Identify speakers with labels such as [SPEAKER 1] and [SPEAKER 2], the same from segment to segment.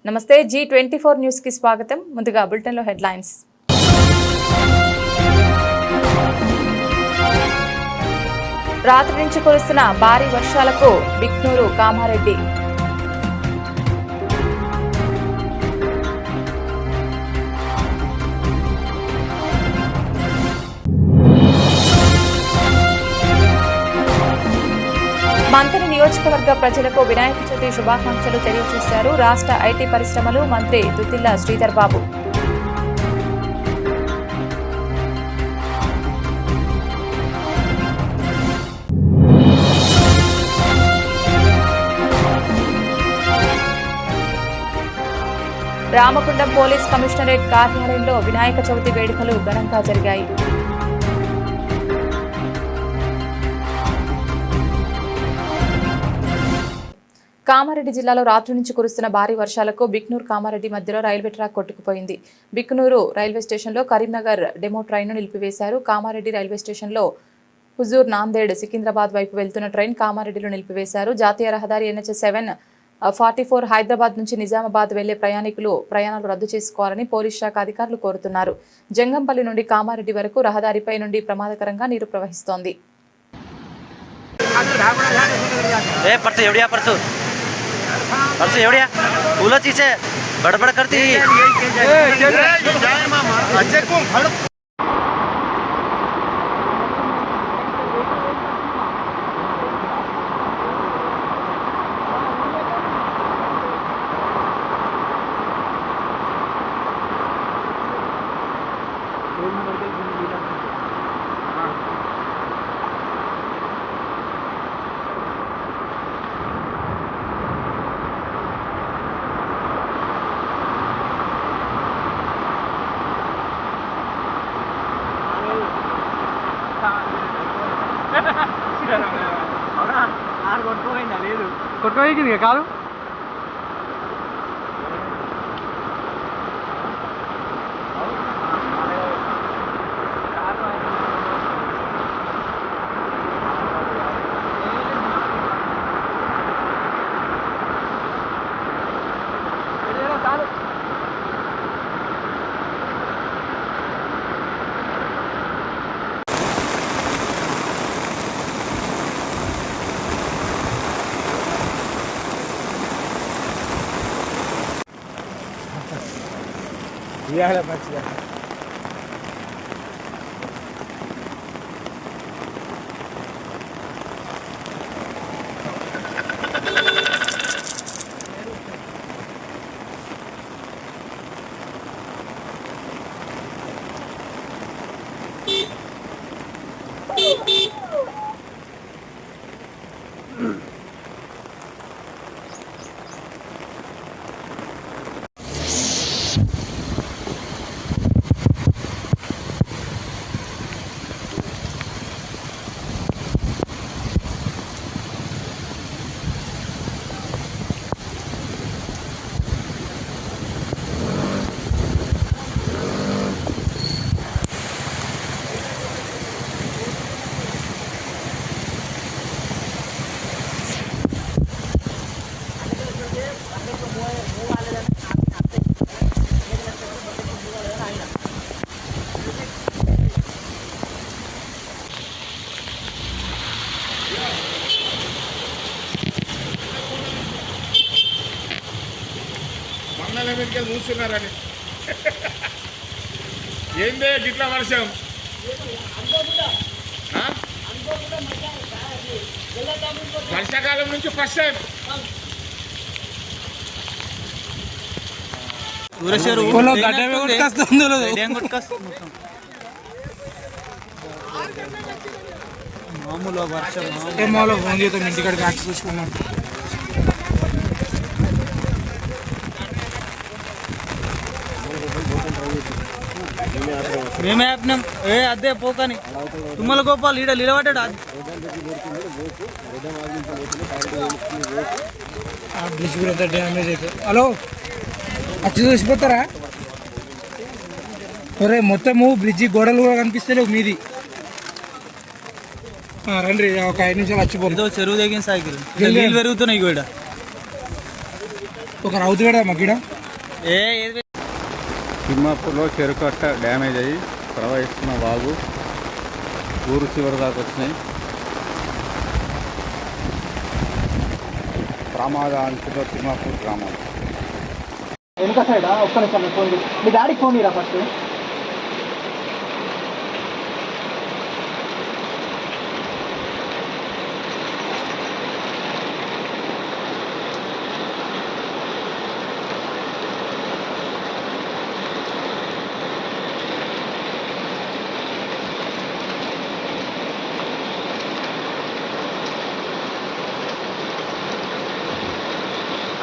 [SPEAKER 1] నమస్తే G24 news కి స్వాగతం. ముందుగా బులెటిన్ లో హెడ్లైన్స్. రాత్రి నుంచి కురుస్తున్న భారీ వర్షాలకు బిక్నూరు కామారెడ్డి. మంత్రి నియోజకవర్గ ప్రజలకు వినాయక చవితి శుభాకాంక్షలు తెలియజేశారు రాష్ట్ర ఐటీ పరిశ్రమలు మంత్రి దుద్దిల్ల శ్రీధర్ బాబు. రామగుండం పోలీస్ కమిషనరేట్ కార్యాలయంలో వినాయక చవితి వేడుకలు ఘనంగా జరిగాయి. కామారెడ్డి జిల్లాలో రాత్రి నుంచి కురుస్తున్న భారీ వర్షాలకు బిక్నూరు కామారెడ్డి మధ్యలో రైల్వే ట్రాక్ కొట్టుకుపోయింది. బిక్నూరు రైల్వే స్టేషన్లో కరీంనగర్ డెమో ట్రైన్ను నిలిపివేశారు. కామారెడ్డి రైల్వే స్టేషన్లో హుజూర్ నాందేడ్ సికింద్రాబాద్ వైపు వెళ్తున్న ట్రైన్ కామారెడ్డిలో నిలిపివేశారు. జాతీయ రహదారి NH-744 హైదరాబాద్ నుంచి నిజామాబాద్ వెళ్లే ప్రయాణికులు ప్రయాణాలు రద్దు చేసుకోవాలని పోలీస్ శాఖ అధికారులు కోరుతున్నారు. జంగంపల్లి నుండి కామారెడ్డి వరకు రహదారిపై నుండి ప్రమాదకరంగా నీరు ప్రవహిస్తోంది.
[SPEAKER 2] परसों एवढ्या फुलं तिचे बडबड करते. కొట్టుకోయింది కాదు. ఇయాల మంచిగా మీదకి చూస్తున్నారని ఏందే గిట్లా వర్షం. వర్షాకాలం నుంచి ఫస్ట్ టైం మామూలు వర్షం ఫోన్ చేద్దాం ఇంటికాడికి యాక్సి చూసుకున్నాం. మేమే ఆపినాం. అదే పోకని తుమ్మల గోపాల్ ఈడ నిలబడ్డాడు. బ్రిడ్జ్ కూడా ఎంత డ్యామేజ్ అయిపోయి. హలో వచ్చి చూసిపోతారా? ఒరే మొత్తము బ్రిడ్జి గోడలు కూడా కనిపిస్తలేవు మీది. రండి ఒక 5 నిమిషాలు వచ్చిపోదు. చెరువు దగ్గర సైకిల్ పెరుగుతున్నాయి. ఒక రౌతు కూడా మాకు
[SPEAKER 3] తిమ్మాపూర్లో చెరుకట్ట డ్యామేజ్ అయ్యి ప్రవహిస్తున్న వాగు ఊరు చివరి దాకా వచ్చినాయి. ప్రమాదాంచులో తిమ్మాపూర్ గ్రామం.
[SPEAKER 4] వెనుక సైడ్ ఒక్క నిమిషం ఫోన్ చేసి మీ డాడీకి ఫోన్ ఇరా ఫస్ట్.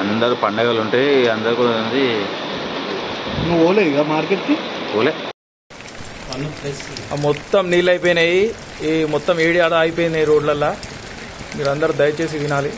[SPEAKER 3] అందరు పండగలు ఉంటాయి, అందరు కూడా ఉంది.
[SPEAKER 4] నువ్వు ఓలే ఇక మార్కెట్కి
[SPEAKER 3] ఓలే
[SPEAKER 2] మొత్తం నీళ్ళు అయిపోయినాయి. ఈ మొత్తం ఏడి ఆడ అయిపోయినాయి రోడ్లల్లో. మీరు అందరు దయచేసి వినాలి.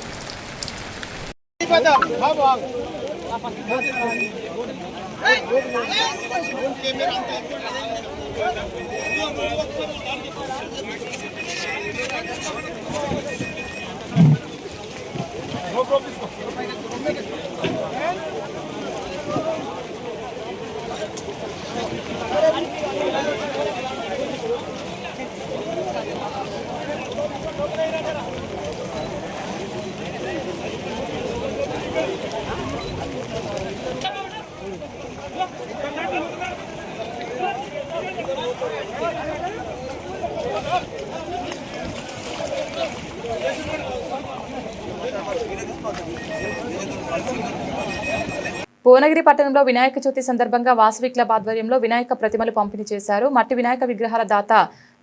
[SPEAKER 1] భువనగిరి పట్టణంలో వినాయక చవితి సందర్భంగా వాసవి క్లబ్ ఆధ్వర్యంలో వినాయక ప్రతిమలు పంపిణీ చేశారు. మట్టి వినాయక విగ్రహాల దాత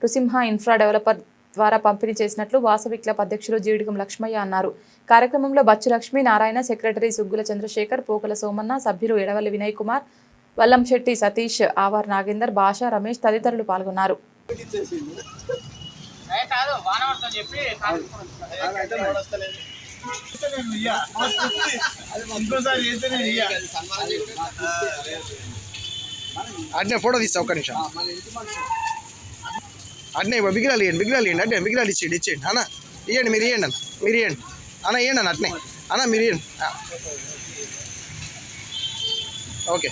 [SPEAKER 1] నృసింహ ఇన్ఫ్రా డెవలపర్ ద్వారా పంపిణీ చేసినట్లు వాసవి క్లబ్ అధ్యక్షులు జీడిగం లక్ష్మయ్య అన్నారు. కార్యక్రమంలో బచ్చు లక్ష్మి నారాయణ, సెక్రటరీ సుగ్గుల చంద్రశేఖర్, పోకల సోమన్న, సభ్యులు ఎడవల్లి వినయ్ కుమార్, వల్లంశెట్టి సతీష్, ఆవార్ నాగేందర్, భాష, రమేష్ తదితరులు పాల్గొన్నారు.
[SPEAKER 4] అట్నే ఫోటో తీస్తా ఒక్క నిమిషం. అట్నే విగ్రహాలు ఇవ్వండి అట్నే విగ్రహాలు ఇచ్చేయండి అన్న. ఇవ్వండి మీరు ఇవ్వండి అన్న ఇవ్వండి అన్న అట్నే అన్న మీరు ఇవ్వండి. ఓకే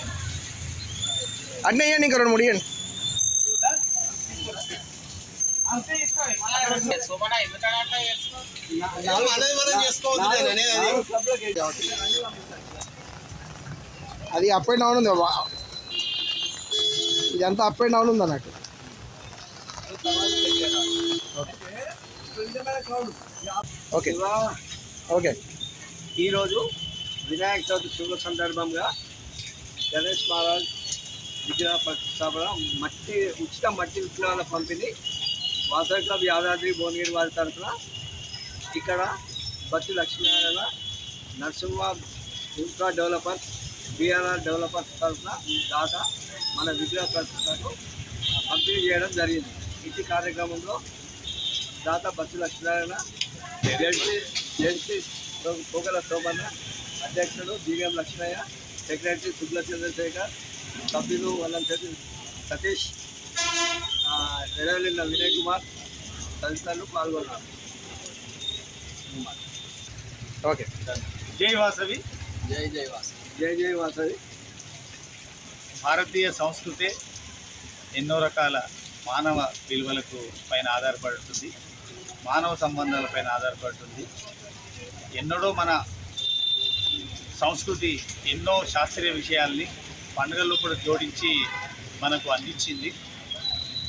[SPEAKER 4] అట్నే ఇవ్వండి, ఇంకా 2-3 ఇవ్వండి. అది అప్ అండ్ డౌన్ ఉంది, ఇదంతా అప్ అండ్ డౌన్ ఉంది అన్నట్టు. Okay okay.
[SPEAKER 5] ఈరోజు వినాయక చవితి శుభ సందర్భంగా గణేష్ మహారాజ్ విగ్రహ ప్రతిష్టాపన ఉచిత మట్టి విగ్రహాల పంపిణీ వాసవి క్లబ్ యాదాద్రి భువనగిరి వారి తరఫున ఇక్కడ Bachchu Lakshminarayana, Narasimha infra developers, BRR developers తరఫున దాకా మన విగ్రహ ప్రతిష్టకు పంపిణీ చేయడం జరిగింది. ఇటు కార్యక్రమంలో దాత బచ్చు లక్ష్మీనారాయణ, జెడ్సీ పోగల శోభన్న, అధ్యక్షుడు జీఎం లక్ష్మయ్య, సెక్రటరీ సుగ్గుల చంద్రశేఖర్, సభ్యులు వల్లంశెట్టి సతీష్, ఎడవల్లి వినయ్ కుమార్ తదితరులు పాల్గొన్నారు.
[SPEAKER 4] ఓకే.
[SPEAKER 6] జై వాసవి.
[SPEAKER 5] జై వాసవి.
[SPEAKER 6] భారతీయ సంస్కృతి ఎన్నో రకాల మానవ విలువలకు పైన ఆధారపడుతుంది, మానవ సంబంధాలపైన ఆధారపడుతుంది. ఎన్నడో మన సంస్కృతి ఎన్నో శాస్త్రీయ విషయాల్ని పండుగల్లో కూడా జోడించి మనకు అందించింది.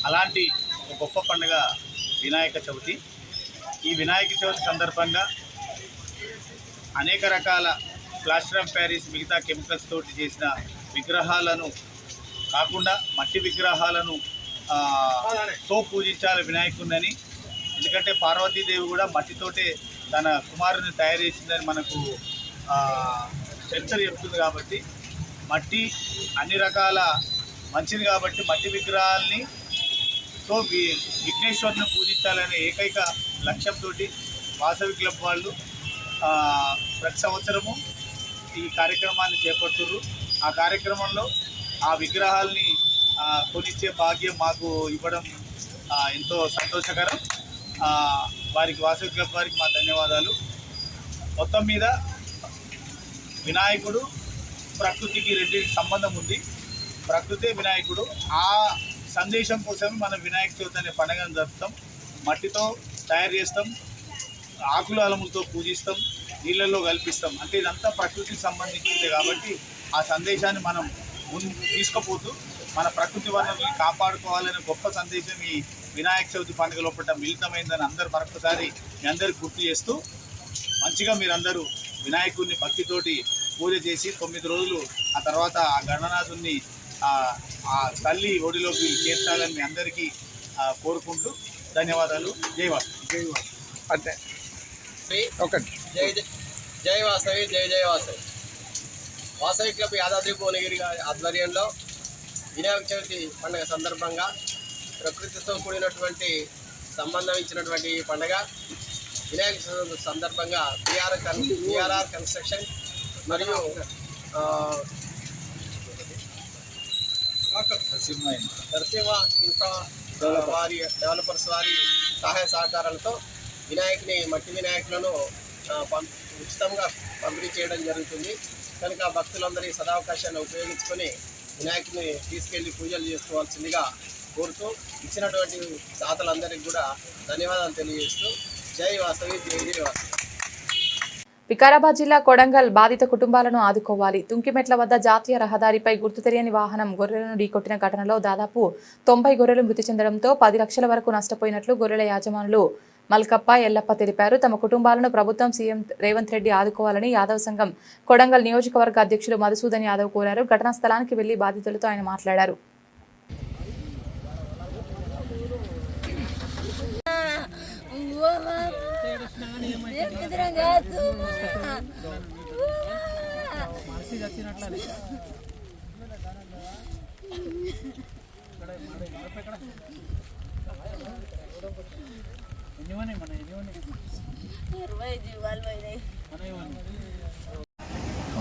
[SPEAKER 6] అలాంటి ఒక గొప్ప పండుగ వినాయక చవితి. ఈ వినాయక చవితి సందర్భంగా అనేక రకాల ప్లాస్టర్ ఆఫ్ ప్యారిస్ మిగతా కెమికల్స్ తోటి చేసిన విగ్రహాలను కాకుండా మట్టి విగ్రహాలను తో పూజించాలి వినాయకుడిని. ఎందుకంటే పార్వతీదేవి కూడా మట్టితోటే తన కుమారుని తయారు చేసిందని మనకు చరిత్ర చెప్తుంది. కాబట్టి మట్టి అన్ని రకాల మంచిది కాబట్టి మట్టి విగ్రహాలని తో విఘ్నేశ్వరుని పూజించాలనే ఏకైక లక్ష్యంతో వాసవి క్లబ్ వాళ్ళు ప్రతి సంవత్సరము ఈ కార్యక్రమాన్ని చేపడుతున్నారు. ఆ కార్యక్రమంలో ఆ విగ్రహాల్ని కొనిచ్చే భాగ్యం మాకు ఇవ్వడం ఎంతో సంతోషకరం. వారికి వాసవి క్లబ్ వారికి మా ధన్యవాదాలు. మొత్తం మీద వినాయకుడు ప్రకృతికి రెండింటికి సంబంధం ఉంది. ప్రకృతే వినాయకుడు. ఆ సందేశం కోసం మనం వినాయక చవితి అనే పండుగను జరుపుతాం. మట్టితో తయారు చేస్తాం, ఆకుల అలములతో పూజిస్తాం, నీళ్ళల్లో కల్పిస్తాం. అంటే ఇదంతా ప్రకృతికి సంబంధించింది కాబట్టి ఆ సందేశాన్ని మనం ముందు తీసుకుపోతూ మన ప్రకృతి వనరుల్ని కాపాడుకోవాలనే గొప్ప సందేశం ఈ వినాయక చవితి పండుగ లోపల మిళితమైందని అందరూ మరొకసారి మీ అందరికి గుర్తు చేస్తూ, మంచిగా మీరందరూ వినాయకుడిని భక్తితోటి పూజ చేసి 9 రోజులు ఆ తర్వాత ఆ గణనాథుని ఆ తల్లి ఒడిలోకి చేర్చాలని మీ అందరికీ కోరుకుంటూ ధన్యవాదాలు. జై వాసవి.
[SPEAKER 4] జై వాసవి. అంటే ఒకటి
[SPEAKER 5] జై వాసవి, జై జై వాసవి. వాసవి క్లబ్ యాదాద్రి భువనగిరి గారి ఆధ్వర్యంలో వినాయక చవితి పండుగ సందర్భంగా ప్రకృతితో కూడినటువంటి సంబంధం ఇచ్చినటువంటి ఈ పండుగ వినాయక చవితి సందర్భంగా విఆర్ఆర్ కన్స్ట్రక్షన్ మరియు నరసింహ ఇన్ఫ్రా వారి డెవలపర్స్ వారి సహాయ సహకారాలతో మట్టి వినాయకులను ఉచితంగా పంపిణీ చేయడం జరుగుతుంది. కనుక భక్తులందరూ ఈ సదావకాశాన్ని ఉపయోగించుకొని వినాయకుని తీసుకెళ్లి పూజలు చేసుకోవాల్సిందిగా కోరుతూ ఇచ్చినటువంటి దాతలందరికీ కూడా ధన్యవాదాలు తెలియజేస్తూ జై వాసవి, జై జై వాసవి.
[SPEAKER 1] వికారాబాద్ జిల్లా కొడంగల్ బాధిత కుటుంబాలను ఆదుకోవాలి. తుంకిమెట్ల వద్ద జాతీయ రహదారిపై గుర్తు తెలియని వాహనం గొర్రెలను ఢీకొట్టిన ఘటనలో దాదాపు 90 గొర్రెలు మృతి చెందడంతో 10 లక్షల వరకు నష్టపోయినట్లు గొర్రెల యాజమానులు మల్కప్ప, ఎల్లప్ప తెలిపారు. తమ కుటుంబాలను ప్రభుత్వం సీఎం రేవంత్ రెడ్డి ఆదుకోవాలని యాదవ్ సంఘం కొడంగల్ నియోజకవర్గ అధ్యక్షులు మధుసూదన్ యాదవ్ కోరారు. ఘటనా స్థలానికి వెళ్లి బాధితులతో ఆయన మాట్లాడారు.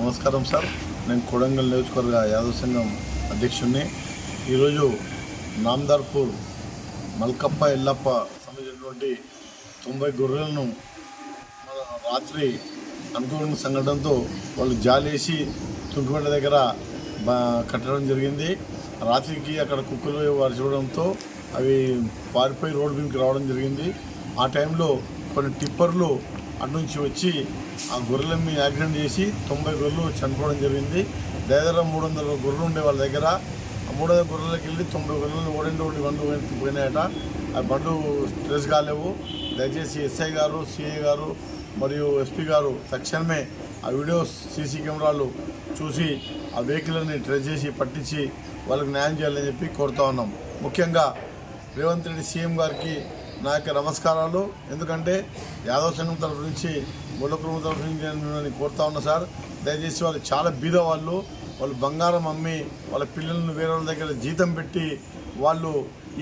[SPEAKER 7] నమస్కారం సార్, నేను కొడంగల్ నియోజకవర్గ యాదవ్ సంఘం అధ్యక్షుడిని. ఈరోజు నామదార్పూర్ మల్కప్ప ఎల్లప్ప సంబంధించినటువంటి 90 గొర్రెలను రాత్రి అనుకోని సంఘటనతో వాళ్ళు జాలేసి తుంకిమెట్ల దగ్గర కట్టడం జరిగింది. రాత్రికి అక్కడ కుక్కలు చూడడంతో అవి పారిపోయి రోడ్డు మీదకి రావడం జరిగింది. ఆ టైంలో కొన్ని టిప్పర్లు అటు నుంచి వచ్చి ఆ గొర్రెల మీద యాక్సిడెంట్ చేసి 90 గొర్రెలు చనిపోవడం జరిగింది. దగ్గర 300 గొర్రెలు ఉండే వాళ్ళ దగ్గర. ఆ 300 గొర్రెలకు వెళ్ళి 90 గొర్రెలు ఓడి బండ్లు పోయినాయట. ఆ బండ్లు స్ట్రెస్ కాలేవు. దయచేసి ఎస్ఐ గారు, సిఐ గారు మరియు ఎస్పీ గారు తక్షణమే ఆ వీడియో సీసీ కెమెరాలు చూసి ఆ వెహికల్ని ట్రేస్ చేసి పట్టించి వాళ్ళకి న్యాయం చేయాలని చెప్పి కోరుతా ఉన్నాం. ముఖ్యంగా రేవంత్ రెడ్డి సీఎం గారికి నా యొక్క నమస్కారాలు. ఎందుకంటే యాదవ్ సంఘం తరఫు నుంచి, గొల్ల కుటుంబం తరఫు నుంచి నేను కోరుతా ఉన్నా సార్. దయచేసి వాళ్ళు చాలా బీద వాళ్ళు బంగారం అమ్మి వాళ్ళ పిల్లలను వేరే వాళ్ళ దగ్గర జీతం పెట్టి వాళ్ళు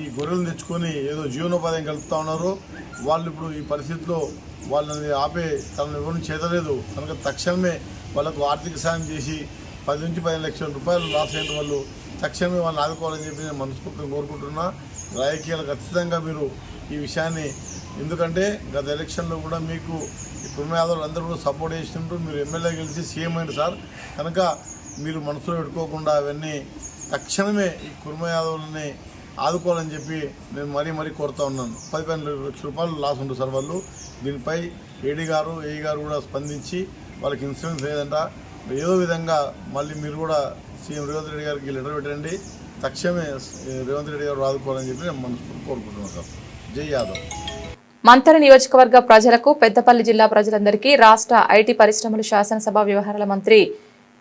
[SPEAKER 7] ఈ గొర్రెలను తెచ్చుకొని ఏదో జీవనోపాధి కలుపుతూ ఉన్నారు. వాళ్ళు ఇప్పుడు ఈ పరిస్థితిలో వాళ్ళని ఆపే తనను ఎవరిని చేతలేదు కనుక తక్షణమే వాళ్ళకు ఆర్థిక సాయం చేసి 10 నుంచి 15 లక్షల రూపాయలు లాస్ అయిన వాళ్ళు తక్షణమే వాళ్ళని ఆదుకోవాలని చెప్పి నేను మనస్ఫూర్తిగా కోరుకుంటున్నా. రాజకీయాలు ఖచ్చితంగా మీరు ఈ విషయాన్ని, ఎందుకంటే గత ఎలక్షన్లో కూడా మీకు ఈ కుర్మ యాదవులు అందరూ కూడా సపోర్ట్ చేసినట్టు మీరు ఎమ్మెల్యే గెలిచి సీఎం అయిన సార్. కనుక మీరు మనసులో పెట్టుకోకుండా అవన్నీ తక్షణమే ఈ కుర్మ యాదవులని ఆదుకోవాలని చెప్పి నేను మరీ కోరుతా ఉన్నాను. 15 లక్షల రూపాయలు లాస్ ఉంటుంది సార్ వాళ్ళు. దీనిపై ఏడీ గారు, ఏఈ గారు కూడా స్పందించి వాళ్ళకి ఇన్సూరెన్స్ లేదంట. ఏదో విధంగా మళ్ళీ మీరు కూడా సీఎం రేవంత్ రెడ్డి గారికి లెటర్ పెట్టండి. తక్షణమే రేవంత్ రెడ్డి గారు ఆదుకోవాలని చెప్పి నేను మనస్ఫూర్తిగా కోరుకుంటున్నాను సార్. జై యాదవ్.
[SPEAKER 1] మంతర నియోజకవర్గ ప్రజలకు, పెద్దపల్లి జిల్లా ప్రజలందరికీ రాష్ట్ర ఐటీ పరిశ్రమలు శాసనసభ వ్యవహారాల మంత్రి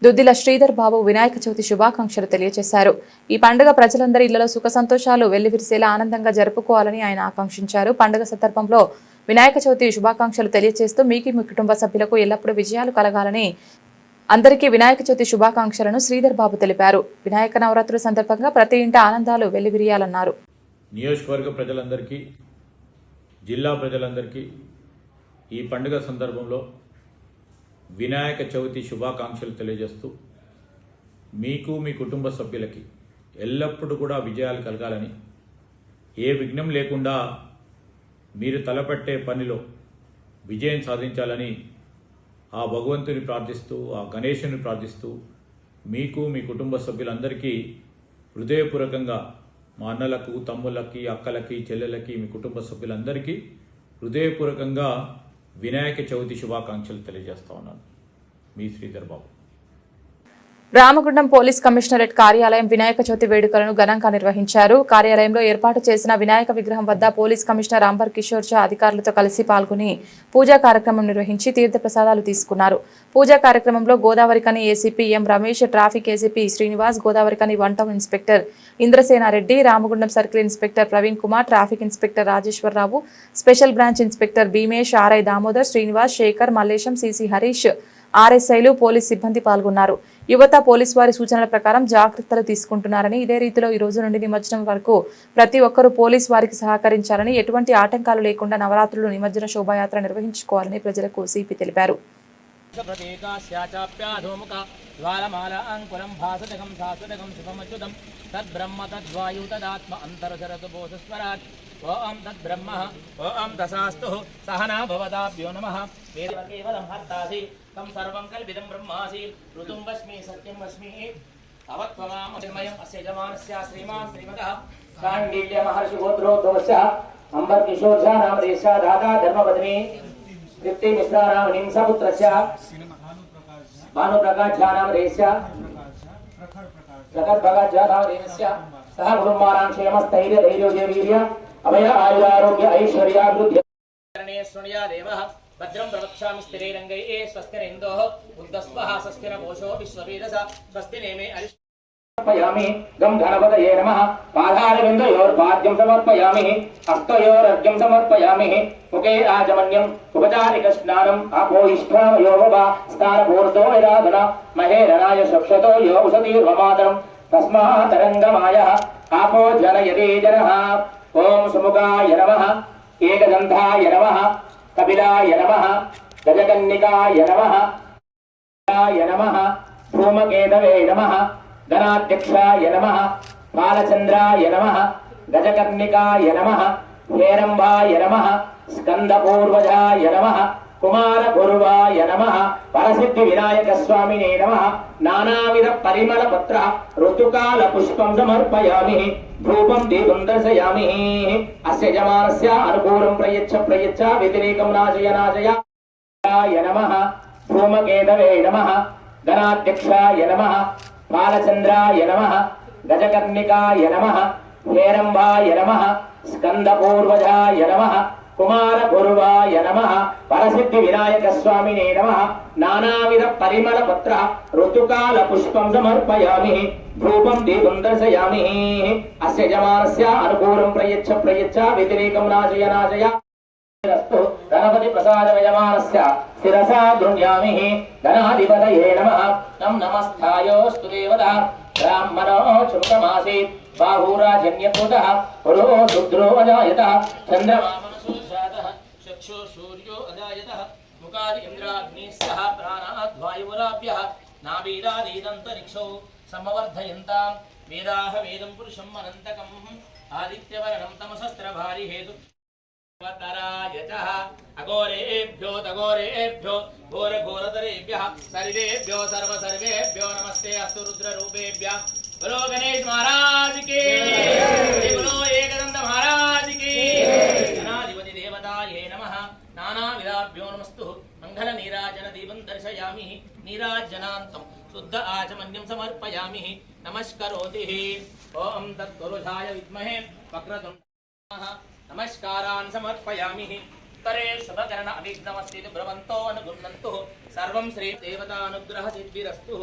[SPEAKER 1] దుద్దిల శ్రీధర్ బాబు వినాయక చవితి శుభాకాంక్షలు తెలియజేశారు. ఈ పండుగ ప్రజలందరి ఇళ్లలో సుఖ సంతోషాలు వెల్లివిరిసేలా ఆనందంగా జరుపుకోవాలని ఆయన ఆకాంక్షించారు. పండుగ సందర్భంలో వినాయక చవితి శుభాకాంక్షలు తెలియజేస్తూ మీ కుటుంబ సభ్యులకు ఎల్లప్పుడూ విజయాలు కలగాలని అందరికీ వినాయక చవితి శుభాకాంక్షలను శ్రీధర్ బాబు తెలిపారు. వినాయక నవరాత్రుల సందర్భంగా ప్రతి ఇంట ఆనందాలు వెల్లివిరియాలన్నారు.
[SPEAKER 2] నియోజకవర్గ ప్రజలందరికీ, జిల్లా ప్రజలందరికీ ఈ పండుగ సందర్భంలో వినాయక చవితి శుభాకాంక్షలు తెలియజేస్తూ మీకు, మీ కుటుంబ సభ్యులకి ఎల్లప్పుడూ కూడా విజయాలు కలగాలని, ఏ విఘ్నం లేకుండా మీరు తలపెట్టే పనిలో విజయం సాధించాలని ఆ భగవంతుని ప్రార్థిస్తూ, ఆ గణేశుని ప్రార్థిస్తూ
[SPEAKER 8] మీకు మీ కుటుంబ సభ్యులందరికీ హృదయపూర్వకంగా మా అన్నలకు, తమ్ముళ్ళకి, అక్కలకి, చెల్లెలకి, మీ కుటుంబ సభ్యులందరికీ హృదయపూర్వకంగా వినాయక చవితి శుభాకాంక్షలు తెలియజేస్తా ఉన్నాను. మీ శ్రీధర్ బాబు.
[SPEAKER 1] రామగుండం పోలీస్ కమిషనరేట్ కార్యాలయం వినాయక చవితి వేడుకలను ఘనంగా నిర్వహించారు. కార్యాలయంలో ఏర్పాటు చేసిన వినాయక విగ్రహం వద్ద పోలీస్ కమిషనర్ అంబర్ కిషోర్ ఝా అధికారులతో కలిసి పాల్గొని పూజా కార్యక్రమం నిర్వహించి తీర్థ ప్రసాదాలు తీసుకున్నారు. పూజా కార్యక్రమంలో Godavarikhani ACP M Ramesh, traffic ACP Srinivas, Godavarikhani 1 town inspector Indrasena Reddy, Ramagundam circle inspector Praveen Kumar, traffic inspector Rajeshwara Rao, special branch inspector Bhimesh, RI Damodar, Srinivas, Shekhar, Mallesham, CC Harish, ఆర్ఎస్ఐలు, పోలీస్ సిబ్బంది పాల్గొన్నారు. యువత పోలీసు వారి సూచనల ప్రకారం జాగ్రత్తలు తీసుకుంటున్నారని, ఇదే రీతిలో ఈ రోజు నుండి నిమజ్జనం వరకు ప్రతి ఒక్కరూ పోలీసు వారికి సహకరించాలని, ఎటువంటి ఆటంకాలు లేకుండా నవరాత్రులు నిమజ్జన శోభాయాత్ర నిర్వహించుకోవాలని ప్రజలకు సిపి తెలిపారు.
[SPEAKER 9] ఓం తద్బ్రహ్మ ఓం తసాస్తు సహనా భవదాభ్యో నమః వేదకేవలం హర్తాసి తం సర్వం కల్పితం బ్రహ్మాసి ఋతుం వస్మి సత్యం వస్మి అవత్వమామయం అస్య యజమానస్య శ్రీమాన్ శ్రీమదః కాండిల్య మహర్షి గోత్రోద్భవస్య అంబర్ కిషోర్ ఝా నామదేశ దాదా ధర్మపత్ని తృప్తి మిశ్రా నామ నింసపుత్రస్య భానుప్రకాశ్ ఝా నామదేశ ప్రఖర్ ప్రకాశ్ ఝా నామదేశస్య సహ కుటుంబానాం క్షేమస్థైర్య ధైర్య వీర్య అభయ ఆయురారోగ్య ఐశ్వర్యాభివృద్ధి శృణ్యా దేవః భద్రం ప్రవక్ష్యామి స్థిరైరంగైః స్వస్తి ఇందోః బుద్ధస్వః స్వస్తి నోషో విశ్వవేదస స్వస్తి నేమే సమర్పయామి. గం గణపతయే నమః. పాదారవిందయోర్పాద్యం సమర్పయామి. హస్తయోరర్ఘ్యం సమర్పయామి. ముఖే ఆచమన్యం ఉపచారిక స్నానం ఆపోయిష్ఠామయోగ స్థానపూర్తో విరాధన మహేరణాయ శక్షతో యో ఉషతీర్వమాతరం తస్మాతరంగమాయ ఆపో జనయతే జనః. ఓం సుముఖాయ నమః. ఏకదంతాయ నమః. కపిలాయ నమః. గజకన్నికాయ నమః. నమః. ధూమకేతవే నమః. గణాధ్యక్షాయ నమః. బాలచంద్రాయ నమః. గజకర్ణికాయ నమః. హేరంబాయ నమః. స్కందపూర్వజాయ నమః. కుమారగురువాయ నమః. పరసిద్ధి వినాయక స్వామినే నమః. నానావిధ పరిమళ పత్ర ఋతుకాల పుష్పం సమర్పయామి. ధూపం దీపం దర్శయామి. అస్య యజమానస్య అనుకూలం ప్రయచ్చ వ్యతిరేకం నాశయ నమః. ధూమకేతవే నమః. గణాధ్యక్షాయ నమః. బాలచంద్రాయ నమః. గజకర్ణికాయ నమః. హేరంబాయ నమః. స్కందపూర్వజాయ నమః. కుమారగురువాయ నమః. పరసిద్ధి వినాయక స్వామినే నమః. నానావిధ పరిమళ పత్ర ఋతుకాల పుష్పం సమర్పయామి. ధూపం దీపం దర్శయామి. అస్య యజమానస్య అనుకూలం ప్రయచ్చ వ్యతిరేకం నాశయ గణపతి ప్రసాద యజమానస్య శిరసా గృహ్యామి. గణాధిపతయే నమః. తం నమస్థాయోస్తు దేవతా బ్రాహ్మణో చుమకమాసీత్ బాహూరాజన్యకృతః పురో శుద్రో అజాయతః చంద్రమామనసో జాతః చక్షు సూర్యో అజాయతః ముఖాది ఇంద్రాగ్నిస్సః ప్రాణాద్ వాయువురాభ్యః నాభీరాదీదంతరిక్షౌ సమవర్ధయంతాం వేదాః వేదం పురుషం అనంతకం ఆదిత్యవర్ణం తమసస్త్రభారి హేతు తరాయచః అఘోరేభ్యో తఘోరేభ్యో ఘోరఘోరతరేభ్యః సర్వేభ్యో సర్వేభ్యో నమస్తే అస్తు రుద్రరూపేభ్యః. बोलो गणेश महाराज की, बोलो एकदंत महाराज की. गणाधिपति देवताये नमः. नानाविधाभ्यो नमस्तु. मंगल नीराजन दीपं दर्शयामि. नीराजनान्तं शुद्ध आचमन्यं समर्पयामि. नमस्करोति. ओम तत्पुरुषाय विद्महे वक्रतुण्डाय नमस्कारान् समर्पयामि. उत्तरे शुभकरण अभिघ्नमस्ति ब्रवन्तो अनुगुण्हन्तु. सर्वं श्री देवतानुग्रह सिद्धिरस्तु.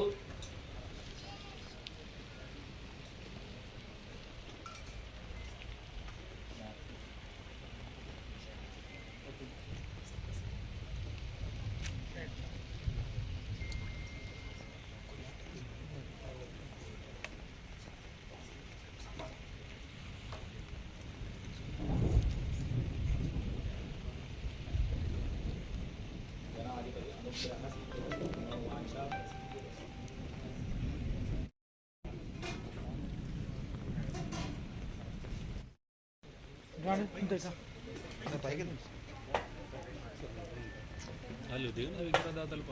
[SPEAKER 2] వాళ్ళు దేవుని విగ్రహదాతలు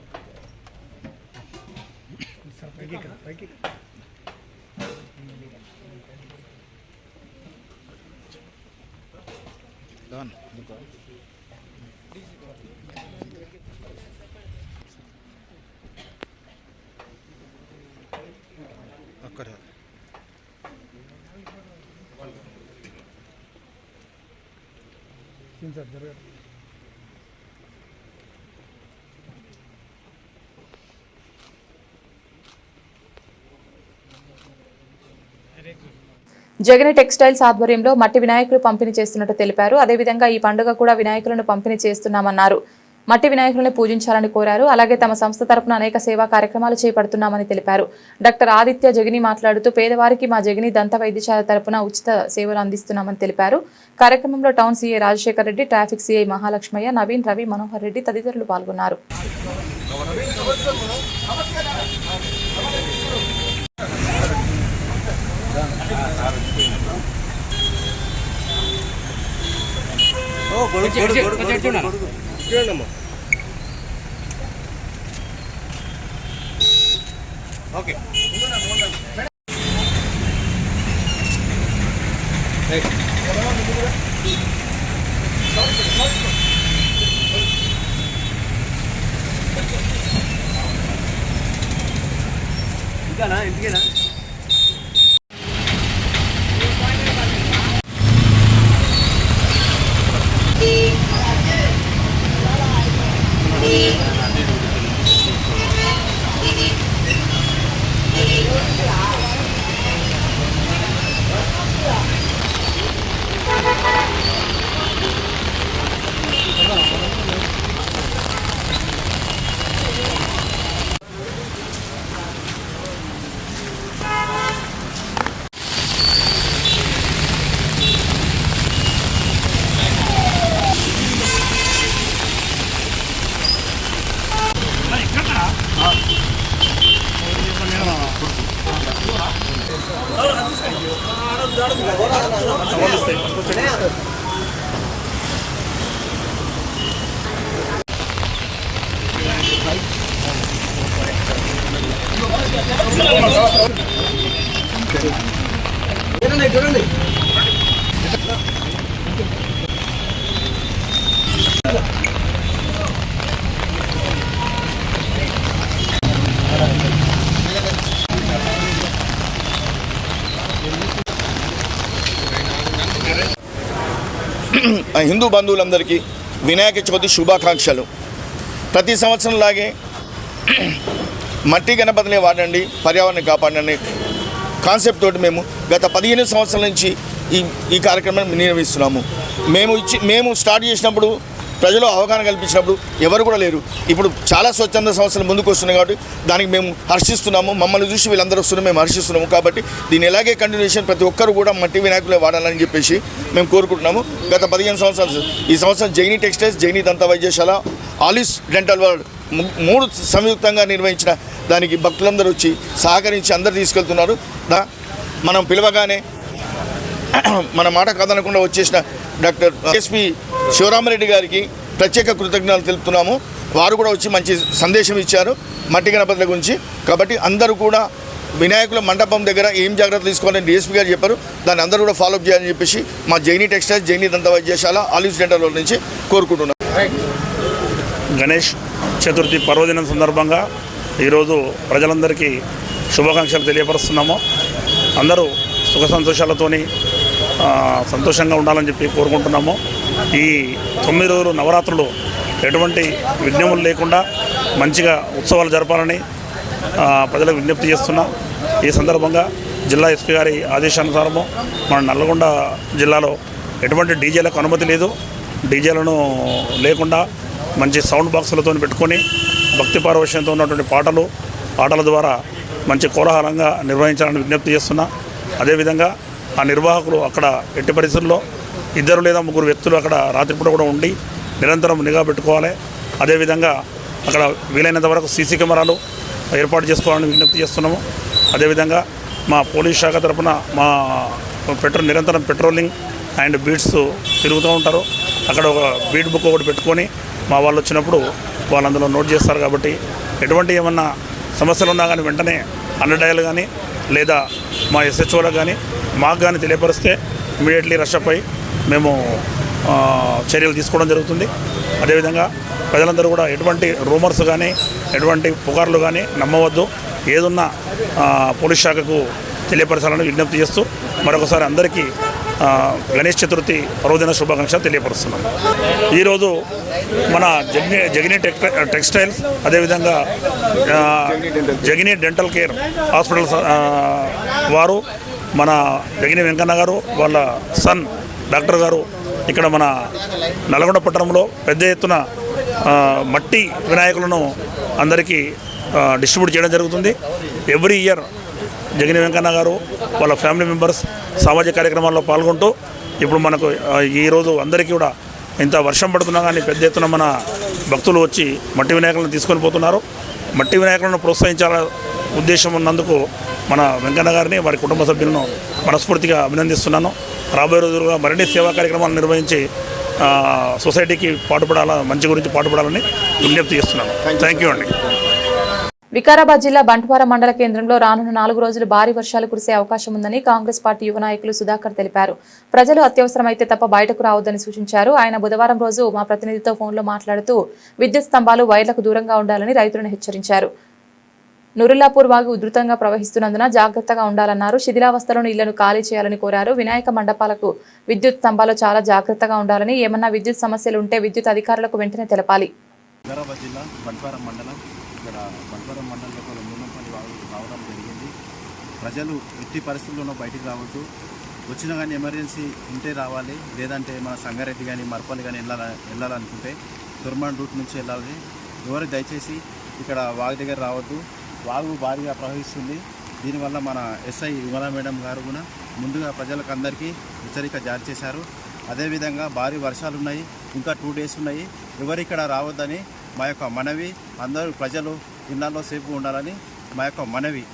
[SPEAKER 1] జగన్ టెక్స్టైల్స్ ఆధ్వర్యంలో మట్టి వినాయకులు పంపిణీ చేస్తున్నట్టు తెలిపారు. అదేవిధంగా ఈ పండుగ కూడా వినాయకులను పంపిణీ చేస్తున్నామన్నారు. మట్టి వినాయకులను పూజించాలని కోరారు. అలాగే తమ సంస్థ తరపున అనేక సేవా కార్యక్రమాలు చేపడుతున్నామని తెలిపారు. డాక్టర్ ఆదిత్య జగిని మాట్లాడుతూ పేదవారికి మా జగిని దంత వైద్యశాల తరపున ఉచిత సేవలు అందిస్తున్నామని తెలిపారు. కార్యక్రమంలో town CI Rajasekhar Reddy, traffic CI Mahalakshmaiah, Naveen, Ravi, Manohar Reddy తదితరులు పాల్గొన్నారు.
[SPEAKER 4] ఓకే ఇంకానా ఇంటికేనా చూడండి
[SPEAKER 10] హిందూ బంధువులందరికీ వినాయక చవితి శుభాకాంక్షలు. ప్రతి సంవత్సరం లాగే మట్టి గణపతిని వాడండి, పర్యావరణం కాపాడండి కాన్సెప్ట్ తోటి మేము గత 15 సంవత్సరాల నుంచి ఈ కార్యక్రమాన్ని నిర్వహిస్తున్నాము. మేము స్టార్ట్ చేసినప్పుడు ప్రజలు అవగాహన కల్పించినప్పుడు ఎవరు కూడా లేరు. ఇప్పుడు చాలా స్వచ్ఛంద సంస్థలు ముందుకు వస్తున్నాయి కాబట్టి దానికి మేము హర్షిస్తున్నాము. మమ్మల్ని చూసి వీళ్ళందరూ వస్తున్నారు, మేము హర్షిస్తున్నాము. కాబట్టి దీన్ని ఎలాగే కంటిన్యూషన్ ప్రతి ఒక్కరు కూడా మట్టి వినాయకులే వాడాలని చెప్పేసి మేము కోరుకుంటున్నాము. గత 15 సంవత్సరాలు ఈ సంవత్సరం జైని టెక్స్టైల్స్, జైని దంత వైద్యశాల, ఆలిస్ డెంటల్ వరల్డ్ 3 సంయుక్తంగా నిర్వహించిన దానికి భక్తులందరూ వచ్చి సహకరించి అందరు తీసుకెళ్తున్నారు. మనం పిలవగానే మన మాట కాదనకుండా వచ్చేసిన డాక్టర్ ఎస్పీ శివరామరెడ్డి గారికి ప్రత్యేక కృతజ్ఞతలు తెలుపుతున్నాము. వారు కూడా వచ్చి మంచి సందేశం ఇచ్చారు మట్టి గణపతుల గురించి. కాబట్టి అందరూ కూడా వినాయకుల మండపం దగ్గర ఏం జాగ్రత్తలు తీసుకోవాలని డిఎస్పీ గారు చెప్పారు. దాన్ని అందరూ కూడా ఫాలోఅప్ చేయాలని చెప్పేసి మా జైని టెక్స్టైల్స్, జైని దంత వైద్యశాల, ఆలిస్ డెంటల్ వరల్డ్ నుంచి కోరుకుంటున్నాం.
[SPEAKER 11] గణేష్ చతుర్థి పర్వదినం సందర్భంగా ఈరోజు ప్రజలందరికీ శుభాకాంక్షలు తెలియపరుస్తున్నాము. అందరూ సుఖ సంతోషాలతోని సంతోషంగా ఉండాలని చెప్పి కోరుకుంటున్నాము. ఈ 9 రోజులు నవరాత్రులు ఎటువంటి విఘ్నములు లేకుండా మంచిగా ఉత్సవాలు జరపాలని ప్రజలకు విజ్ఞప్తి చేస్తున్నాం. ఈ సందర్భంగా జిల్లా ఎస్పీ గారి ఆదేశానుసారము మన నల్లగొండ జిల్లాలో ఎటువంటి డీజేలకు అనుమతి లేదు. డీజేలను లేకుండా మంచి సౌండ్ బాక్సులతో పెట్టుకొని భక్తి పారవశ్యంతో ఉన్నటువంటి పాటల ద్వారా మంచి కోలాహలంగా నిర్వహించాలని విజ్ఞప్తి చేస్తున్నా. అదేవిధంగా ఆ నిర్వాహకులు అక్కడ ఎట్టి పరిస్థితుల్లో 2 లేదా 3 వ్యక్తులు అక్కడ రాత్రిపూట కూడా ఉండి నిరంతరం నిఘా పెట్టుకోవాలి. అదేవిధంగా అక్కడ వీలైనంత వరకు సీసీ కెమెరాలు ఏర్పాటు చేసుకోవాలని విజ్ఞప్తి చేస్తున్నాము. అదేవిధంగా మా పోలీస్ శాఖ తరఫున మా నిరంతరం పెట్రోలింగ్ అండ్ బీట్స్ తిరుగుతూ ఉంటారు. అక్కడ ఒక బీట్ బుక్ ఒకటి పెట్టుకొని మా వాళ్ళు వచ్చినప్పుడు వాళ్ళు అందులో నోట్ చేస్తారు. కాబట్టి ఎటువంటి ఏమన్నా సమస్యలు ఉన్నా కానీ వెంటనే అండర్డయల్ కానీ లేదా మా SHOలకు కానీ మాకు కానీ తెలియపరిస్తే ఇమీడియట్లీ రష్ అయి మేము చర్యలు తీసుకోవడం జరుగుతుంది. అదేవిధంగా ప్రజలందరూ కూడా ఎటువంటి రూమర్స్ కానీ ఎటువంటి పుకార్లు కానీ నమ్మవద్దు. ఏదున్నా పోలీస్ శాఖకు తెలియపరచాలని విజ్ఞప్తి చేస్తూ మరొకసారి అందరికీ గణేష్ చతుర్థి పర్వదిన శుభాకాంక్షలు తెలియపరుస్తున్నాం. ఈరోజు మన జగిని టెక్స్టైల్స్ అదేవిధంగా జగిని డెంటల్ కేర్ హాస్పిటల్స్ వారు మన జగిని వెంకన్న గారు వాళ్ళ సన్ డాక్టర్ గారు ఇక్కడ మన నల్గొండ పట్టణంలో పెద్ద ఎత్తున మట్టి వినాయకులను అందరికీ డిస్ట్రిబ్యూట్ చేయడం జరుగుతుంది. ఎవ్రీ ఇయర్ జగిని వెంకన్న గారు వాళ్ళ ఫ్యామిలీ మెంబర్స్ సామాజిక కార్యక్రమాల్లో పాల్గొంటూ ఇప్పుడు మనకు ఈరోజు అందరికీ కూడా ఇంత వర్షం పడుతున్నా కానీ పెద్ద ఎత్తున మన భక్తులు వచ్చి మట్టి వినాయకులను తీసుకొని పోతున్నారు. మట్టి వినాయకులను ప్రోత్సహించాల ఉద్దేశం ఉన్నందుకు మన వెంకన్న గారిని వారి కుటుంబ సభ్యులను మనస్ఫూర్తిగా అభినందిస్తున్నాను. రాబోయే రోజులుగా మరిన్ని సేవా కార్యక్రమాలు నిర్వహించి సొసైటీకి మంచి గురించి పాటుపడాలని విజ్ఞప్తి చేస్తున్నాను. థ్యాంక్ యూ అండి.
[SPEAKER 1] వికారాబాద్ జిల్లా బంట్వార మండల కేంద్రంలో రానున్న 4 రోజులు భారీ వర్షాలు కురిసే అవకాశం ఉందని కాంగ్రెస్ పార్టీ యువ నాయకులు సుధాకర్ తెలిపారు. ప్రజలు అత్యవసరమైతే తప్ప బయటకు రావద్దని సూచించారు. ఆయన బుధవారం రోజు మా ప్రతినిధితో ఫోన్లో మాట్లాడుతూ విద్యుత్ స్తంభాలు వైర్లకు దూరంగా ఉండాలని రైతులను హెచ్చరించారు. నురుల్లాపూర్ వాగు ఉధృతంగా ప్రవహిస్తున్నందున జాగ్రత్తగా ఉండాలన్నారు. శిథిలావస్థలోని ఇళ్లను ఖాళీ చేయాలని కోరారు. వినాయక మండపాలకు విద్యుత్ స్తంభాలు చాలా జాగ్రత్తగా ఉండాలని, ఏమన్నా విద్యుత్ సమస్యలు ఉంటే విద్యుత్ అధికారులకు వెంటనే తెలపాలి.
[SPEAKER 12] వికారాబాద్ జిల్లా బంట్వార మండలం ఇక్కడ బంట్వార మండలంలో మూలంపల్లి వాగు రావడం జరిగింది. ప్రజలు ఎట్టి పరిస్థితుల్లోనూ బయటికి రావద్దు. వచ్చినా కానీ ఎమర్జెన్సీ ఉంటే రావాలి, లేదంటే మన సంగారెడ్డి కానీ మర్పల్లి కానీ వెళ్ళాలనుకుంటే తుర్మాన్ రూట్ నుంచి వెళ్ళాలి. ఎవరు దయచేసి ఇక్కడ వాగు దగ్గర రావద్దు. వాగు భారీగా ప్రవహిస్తుంది. దీనివల్ల మన SI విమలా మేడం గారు కూడా ముందుగా ప్రజలకు అందరికీ హెచ్చరిక జారీ చేశారు. అదేవిధంగా భారీ వర్షాలు ఉన్నాయి, ఇంకా 2 డేస్ ఉన్నాయి. ఎవరు ఇక్కడ రావద్దని మా యొక్క మనవి. అందరూ ప్రజలు ఇళ్లలో సేఫ్గా ఉండాలని మా యొక్క మనవి.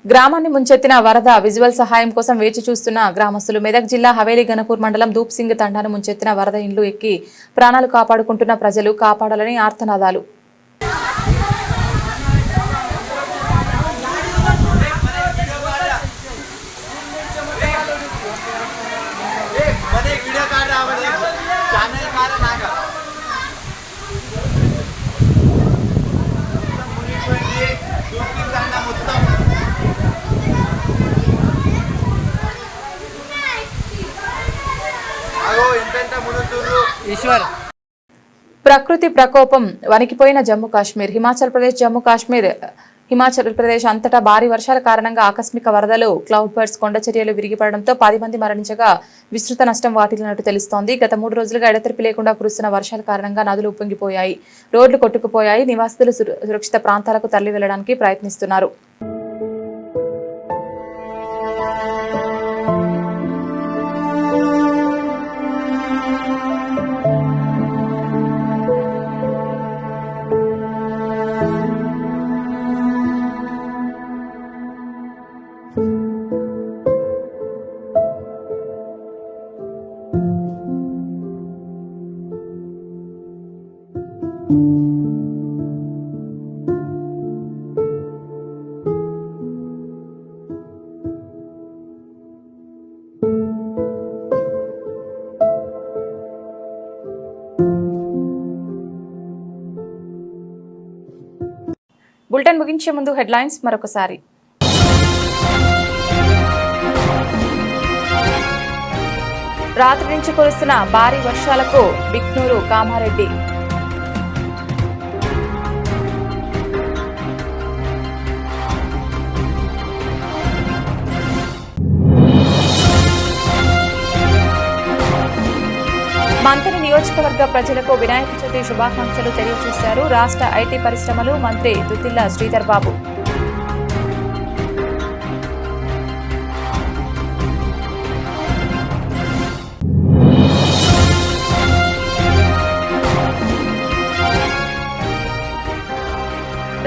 [SPEAKER 1] గ్రామాన్ని ముంచెత్తిన వరద విజువల్ సహాయం కోసం వేచి చూస్తున్న గ్రామస్తులు. మెదక్ జిల్లా హవేలీ గణపూర్ మండలం దూప్ సింగ్ తండాను ముంచెత్తిన వరద ఇండ్లు ఎక్కి ప్రాణాలు కాపాడుకుంటున్న ప్రజలు కాపాడాలని ఆర్తనాదాలు. ప్రకృతి ప్రకోపం వణికిపోయిన జమ్మూ కాశ్మీర్. హిమాచల్ ప్రదేశ్ అంతటా భారీ వర్షాల కారణంగా ఆకస్మిక వరదలు, క్లౌడ్ బర్డ్స్, కొండ చర్యలు విరిగిపడడంతో 10 మంది మరణించగా విస్తృత నష్టం వాటిల్లినట్టు తెలుస్తోంది. గత 3 రోజులుగా ఎడతెరిపి లేకుండా కురుస్తున్న వర్షాల కారణంగా నదులు ఉప్పొంగిపోయాయి, రోడ్లు కొట్టుకుపోయాయి. నివాసితులు సురక్షిత ప్రాంతాలకు తరలి వెళ్లడానికి ప్రయత్నిస్తున్నారు. బులెటిన్ ముగించే ముందు హెడ్లైన్స్ మరొకసారి. రాత్రి నుంచి కురుస్తున్న భారీ వర్షాలకు బిక్నూరు, కామారెడ్డి. మంత్రి నియోజకవర్గ ప్రజలకు వినాయక చవితి శుభాకాంక్షలు తెలియజేశారు రాష్ట్ర ఐటీ పరిశ్రమలు మంత్రి దుద్దిల్ల శ్రీధర్ బాబు.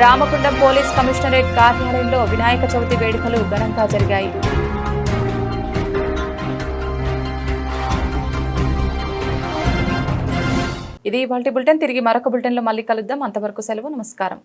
[SPEAKER 1] రామగుండం పోలీస్ కమిషనరేట్ కార్యాలయంలో వినాయక చవితి వేడుకలు ఘనంగా జరిగాయి. ఇది ఇవాల్టి బులెటిన్. తిరిగి మరొక బులెటిన్లో మళ్ళీ కలుద్దాం. అంతవరకు సెలవు. నమస్కారం.